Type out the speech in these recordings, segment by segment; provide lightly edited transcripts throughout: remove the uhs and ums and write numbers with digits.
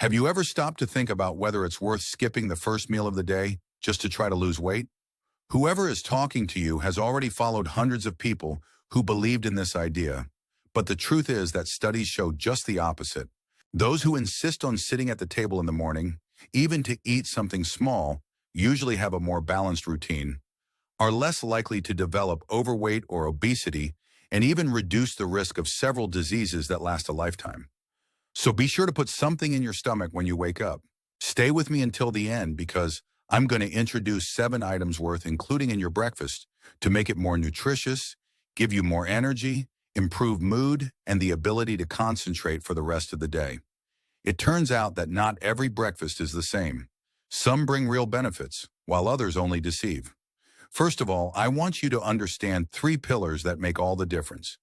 Have you ever stopped to think about whether it's worth skipping the first meal of the day just to try to lose weight? Whoever is talking to you has already followed hundreds of people who believed in this idea, but the truth is that studies show just the opposite. Those who insist on sitting at the table in the morning, even to eat something small, usually have a more balanced routine, are less likely to develop overweight or obesity, and even reduce the risk of several diseases that last a lifetime. So be sure to put something in your stomach when you wake up. Stay with me until the end because I'm going to introduce 7 items worth including in your breakfast to make it more nutritious, give you more energy, improve mood, and the ability to concentrate for the rest of the day. It turns out that not every breakfast is the same. Some bring real benefits, while others only deceive. First of all, I want you to understand 3 pillars that make all the difference: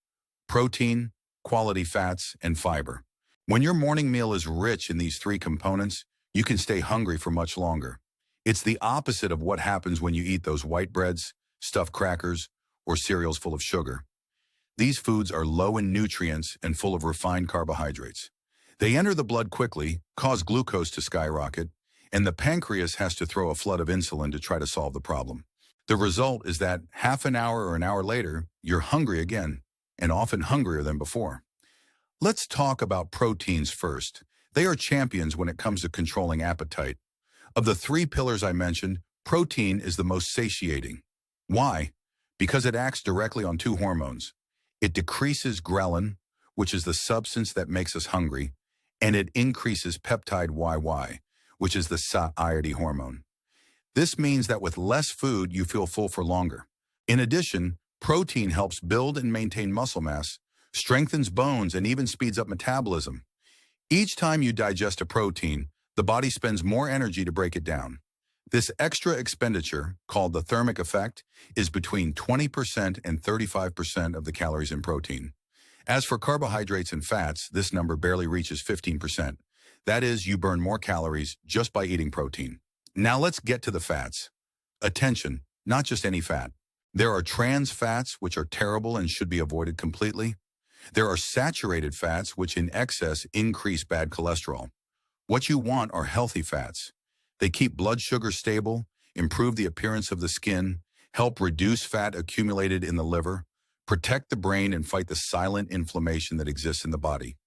protein, quality fats, and fiber. When your morning meal is rich in these 3 components, you can stay hungry for much longer. It's the opposite of what happens when you eat those white breads, stuffed crackers, or cereals full of sugar. These foods are low in nutrients and full of refined carbohydrates. They enter the blood quickly, cause glucose to skyrocket, and the pancreas has to throw a flood of insulin to try to solve the problem. The result is that half an hour or an hour later, you're hungry again, and often hungrier than before. Let's talk about proteins first. They are champions when it comes to controlling appetite. Of the 3 pillars I mentioned, protein is the most satiating. Why? Because it acts directly on 2 hormones. It decreases ghrelin, which is the substance that makes us hungry, and it increases peptide YY, which is the satiety hormone. This means that with less food, you feel full for longer. In addition, protein helps build and maintain muscle mass, strengthens bones, and even speeds up metabolism. Each time you digest a protein, the body spends more energy to break it down. This extra expenditure, called the thermic effect, is between 20% and 35% of the calories in protein. As for carbohydrates and fats, this number barely reaches 15%. That is, you burn more calories just by eating protein. Now let's get to the fats. Attention, not just any fat. There are trans fats, which are terrible and should be avoided completely. There are saturated fats, which in excess increase bad cholesterol. What you want are healthy fats. They keep blood sugar stable, improve the appearance of the skin, help reduce fat accumulated in the liver, protect the brain, and fight the silent inflammation that exists in the body.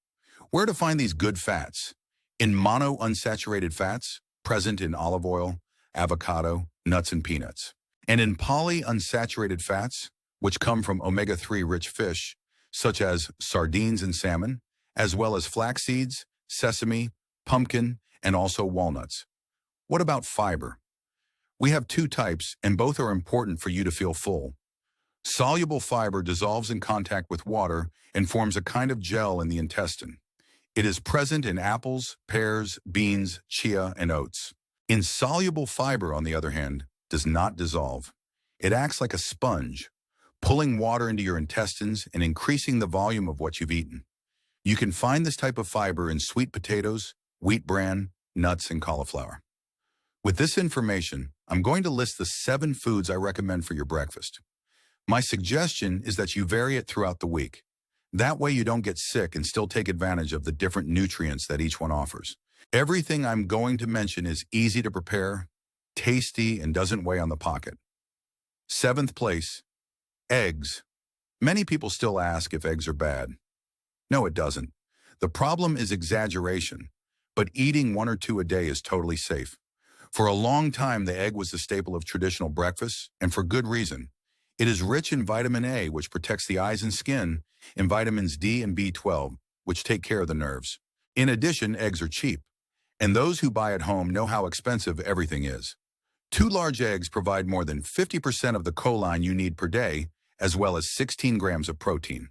Where to find these good fats? In monounsaturated fats, present in olive oil, avocado, nuts, and peanuts. And in polyunsaturated fats, which come from omega-3 rich fish, such as sardines and salmon, as well as flax seeds, sesame, pumpkin, and also walnuts. What about fiber? We have 2 types, and both are important for you to feel full. Soluble fiber dissolves in contact with water and forms a kind of gel in the intestine. It is present in apples, pears, beans, chia, and oats. Insoluble fiber, on the other hand, does not dissolve. It acts like a sponge, pulling water into your intestines and increasing the volume of what you've eaten. You can find this type of fiber in sweet potatoes, wheat bran, nuts, and cauliflower. With this information, I'm going to list the 7 foods I recommend for your breakfast. My suggestion is that you vary it throughout the week. That way you don't get sick and still take advantage of the different nutrients that each one offers. Everything I'm going to mention is easy to prepare, tasty, and doesn't weigh on the pocket. 7th place, eggs. Many people still ask if eggs are bad. No, it doesn't. The problem is exaggeration, but eating 1 or 2 a day is totally safe. For a long time, the egg was the staple of traditional breakfasts, and for good reason. It is rich in vitamin A, which protects the eyes and skin, and vitamins D and B12, which take care of the nerves. In addition, eggs are cheap, and those who buy at home know how expensive everything is. 2 large eggs provide more than 50% of the choline you need per day, as well as 16 grams of protein.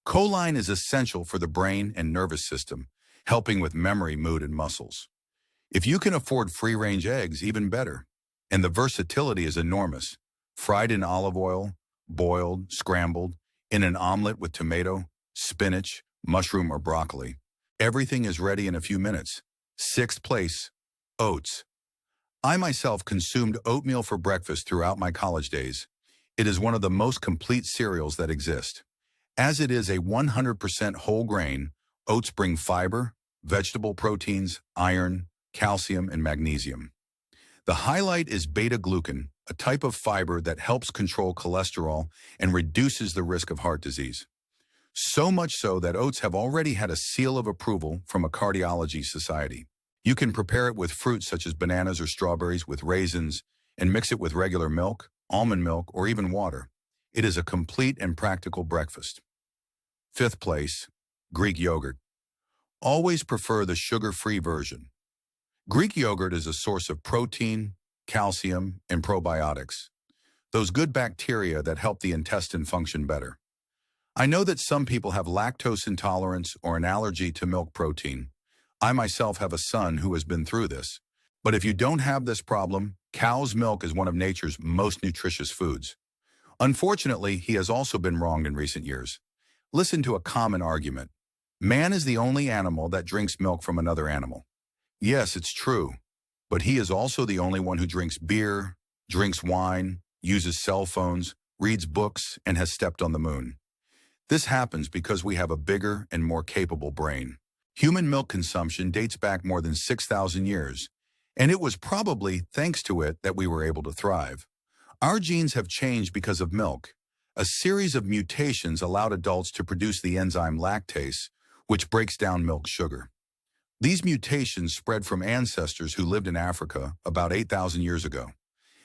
Choline is essential for the brain and nervous system, helping with memory, mood, and muscles. If you can afford free-range eggs, even better. And the versatility is enormous. Fried in olive oil, boiled, scrambled, in an omelet with tomato, spinach, mushroom, or broccoli. Everything is ready in a few minutes. 6th place, oats. I myself consumed oatmeal for breakfast throughout my college days. It is one of the most complete cereals that exist. As it is a 100% whole grain, oats bring fiber, vegetable proteins, iron, calcium, and magnesium. The highlight is beta-glucan, a type of fiber that helps control cholesterol and reduces the risk of heart disease. So much so that oats have already had a seal of approval from a cardiology society. You can prepare it with fruits such as bananas or strawberries with raisins and mix it with regular milk, almond milk, or even water. It is a complete and practical breakfast. Fifth place, Greek yogurt. Always prefer the sugar-free version. Greek yogurt is a source of protein, calcium, and probiotics, those good bacteria that help the intestine function better. I know that some people have lactose intolerance or an allergy to milk protein. I myself have a son who has been through this. But if you don't have this problem, cow's milk is one of nature's most nutritious foods. Unfortunately, he has also been wronged in recent years. Listen to a common argument. Man is the only animal that drinks milk from another animal. Yes, it's true, but he is also the only one who drinks beer, drinks wine, uses cell phones, reads books, and has stepped on the moon. This happens because we have a bigger and more capable brain. Human milk consumption dates back more than 6,000 years, and it was probably thanks to it that we were able to thrive. Our genes have changed because of milk. A series of mutations allowed adults to produce the enzyme lactase, which breaks down milk sugar. These mutations spread from ancestors who lived in Africa about 8,000 years ago.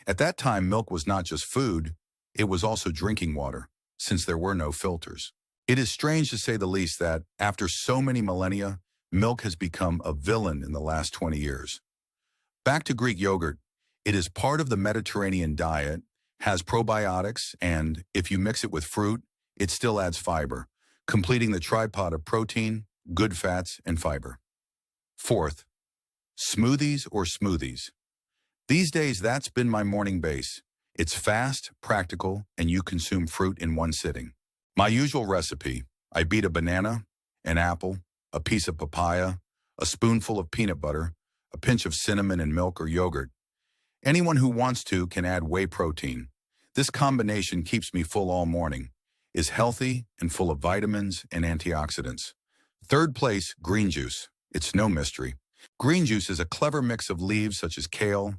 At that time, milk was not just food, it was also drinking water, since there were no filters. It is strange to say the least that, after so many millennia, milk has become a villain in the last 20 years. Back to Greek yogurt. It is part of the Mediterranean diet, has probiotics, and if you mix it with fruit, it still adds fiber, completing the tripod of protein, good fats, and fiber. Fourth, smoothies or smoothies. These days, that's been my morning base. It's fast, practical, and you consume fruit in one sitting. My usual recipe, I beat a banana, an apple, a piece of papaya, a spoonful of peanut butter, a pinch of cinnamon and milk or yogurt. Anyone who wants to can add whey protein. This combination keeps me full all morning, is healthy and full of vitamins and antioxidants. Third place, green juice. It's no mystery. Green juice is a clever mix of leaves such as kale,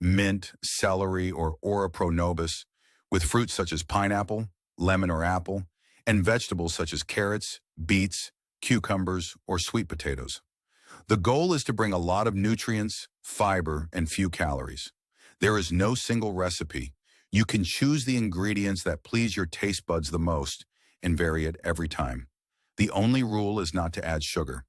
mint, celery, or Ora pronobis, with fruits such as pineapple, lemon or apple, and vegetables such as carrots, beets, cucumbers, or sweet potatoes. The goal is to bring a lot of nutrients, fiber, and few calories. There is no single recipe. You can choose the ingredients that please your taste buds the most and vary it every time. The only rule is not to add sugar.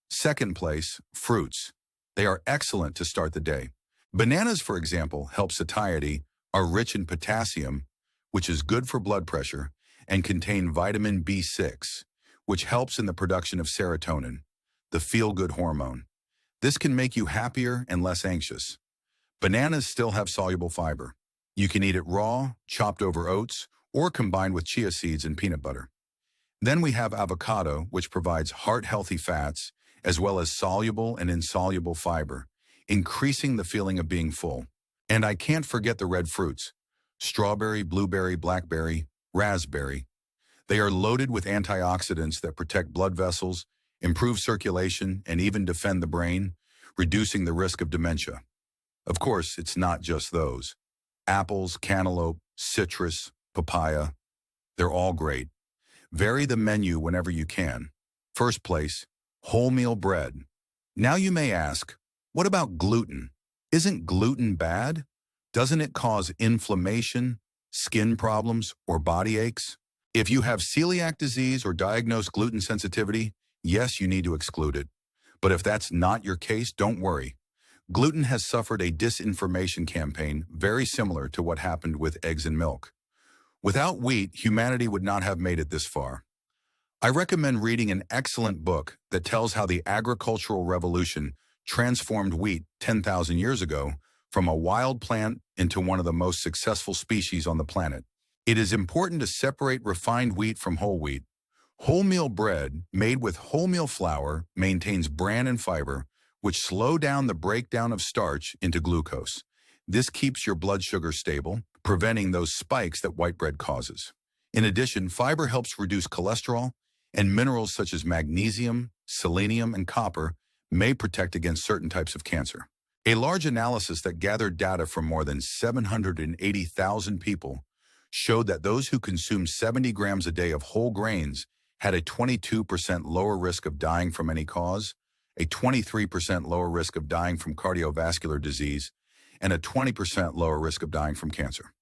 Second place, fruits. They are excellent to start the day. Bananas, for example, help satiety, are rich in potassium, which is good for blood pressure, and contain vitamin B6, which helps in the production of serotonin, the feel-good hormone. This can make you happier and less anxious. Bananas still have soluble fiber. You can eat it raw, chopped over oats, or combined with chia seeds and peanut butter. Then we have avocado, which provides heart-healthy fats, as well as soluble and insoluble fiber, increasing the feeling of being full. And I can't forget the red fruits: strawberry, blueberry, blackberry, raspberry. They are loaded with antioxidants that protect blood vessels, improve circulation, and even defend the brain, reducing the risk of dementia. Of course, it's not just those. Apples, cantaloupe, citrus, papaya, they're all great. Vary the menu whenever you can. First place, wholemeal bread. Now you may ask, what about gluten? Isn't gluten bad? Doesn't it cause inflammation, skin problems, or body aches? If you have celiac disease or diagnosed gluten sensitivity, yes, you need to exclude it. But if that's not your case, don't worry. Gluten has suffered a disinformation campaign very similar to what happened with eggs and milk. Without wheat, humanity would not have made it this far. I recommend reading an excellent book that tells how the agricultural revolution transformed wheat 10,000 years ago from a wild plant into one of the most successful species on the planet. It is important to separate refined wheat from whole wheat. Wholemeal bread, made with wholemeal flour, maintains bran and fiber, which slow down the breakdown of starch into glucose. This keeps your blood sugar stable, preventing those spikes that white bread causes. In addition, fiber helps reduce cholesterol, and minerals such as magnesium, selenium, and copper may protect against certain types of cancer. A large analysis that gathered data from more than 780,000 people showed that those who consumed 70 grams a day of whole grains had a 22% lower risk of dying from any cause, a 23% lower risk of dying from cardiovascular disease, and a 20% lower risk of dying from cancer.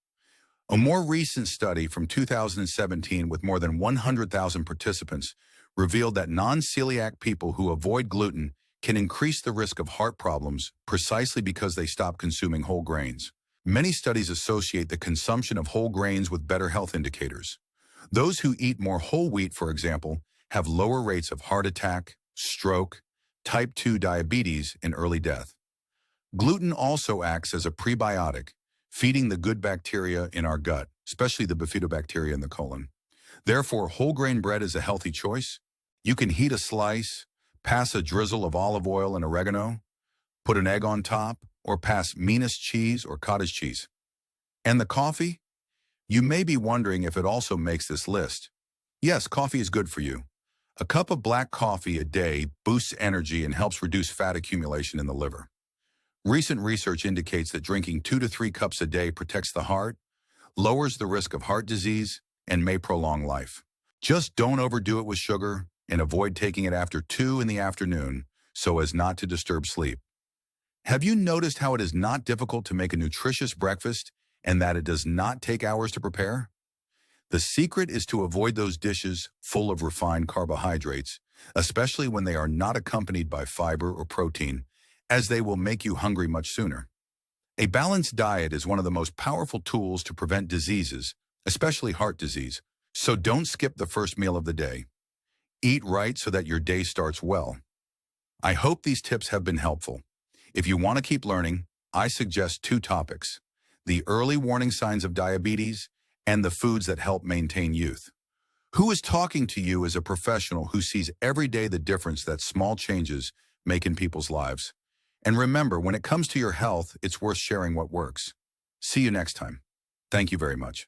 A more recent study from 2017 with more than 100,000 participants revealed that non-celiac people who avoid gluten can increase the risk of heart problems precisely because they stop consuming whole grains. Many studies associate the consumption of whole grains with better health indicators. Those who eat more whole wheat, for example, have lower rates of heart attack, stroke, type 2 diabetes, and early death. Gluten also acts as a prebiotic, feeding the good bacteria in our gut, especially the bifidobacteria in the colon. Therefore, whole grain bread is a healthy choice. You can heat a slice, pass a drizzle of olive oil and oregano, put an egg on top, or pass meanest cheese or cottage cheese. And the coffee? You may be wondering if it also makes this list. Yes, coffee is good for you. A cup of black coffee a day boosts energy and helps reduce fat accumulation in the liver. Recent research indicates that drinking 2 to 3 cups a day protects the heart, lowers the risk of heart disease, and may prolong life. Just don't overdo it with sugar and avoid taking it after 2 in the afternoon so as not to disturb sleep. Have you noticed how it is not difficult to make a nutritious breakfast and that it does not take hours to prepare? The secret is to avoid those dishes full of refined carbohydrates, especially when they are not accompanied by fiber or protein, as they will make you hungry much sooner. A balanced diet is one of the most powerful tools to prevent diseases, especially heart disease, so don't skip the first meal of the day. Eat right so that your day starts well. I hope these tips have been helpful. If you want to keep learning, I suggest 2 topics: the early warning signs of diabetes and the foods that help maintain youth. Who is talking to you is a professional who sees every day the difference that small changes make in people's lives. And remember, when it comes to your health, it's worth sharing what works. See you next time. Thank you very much.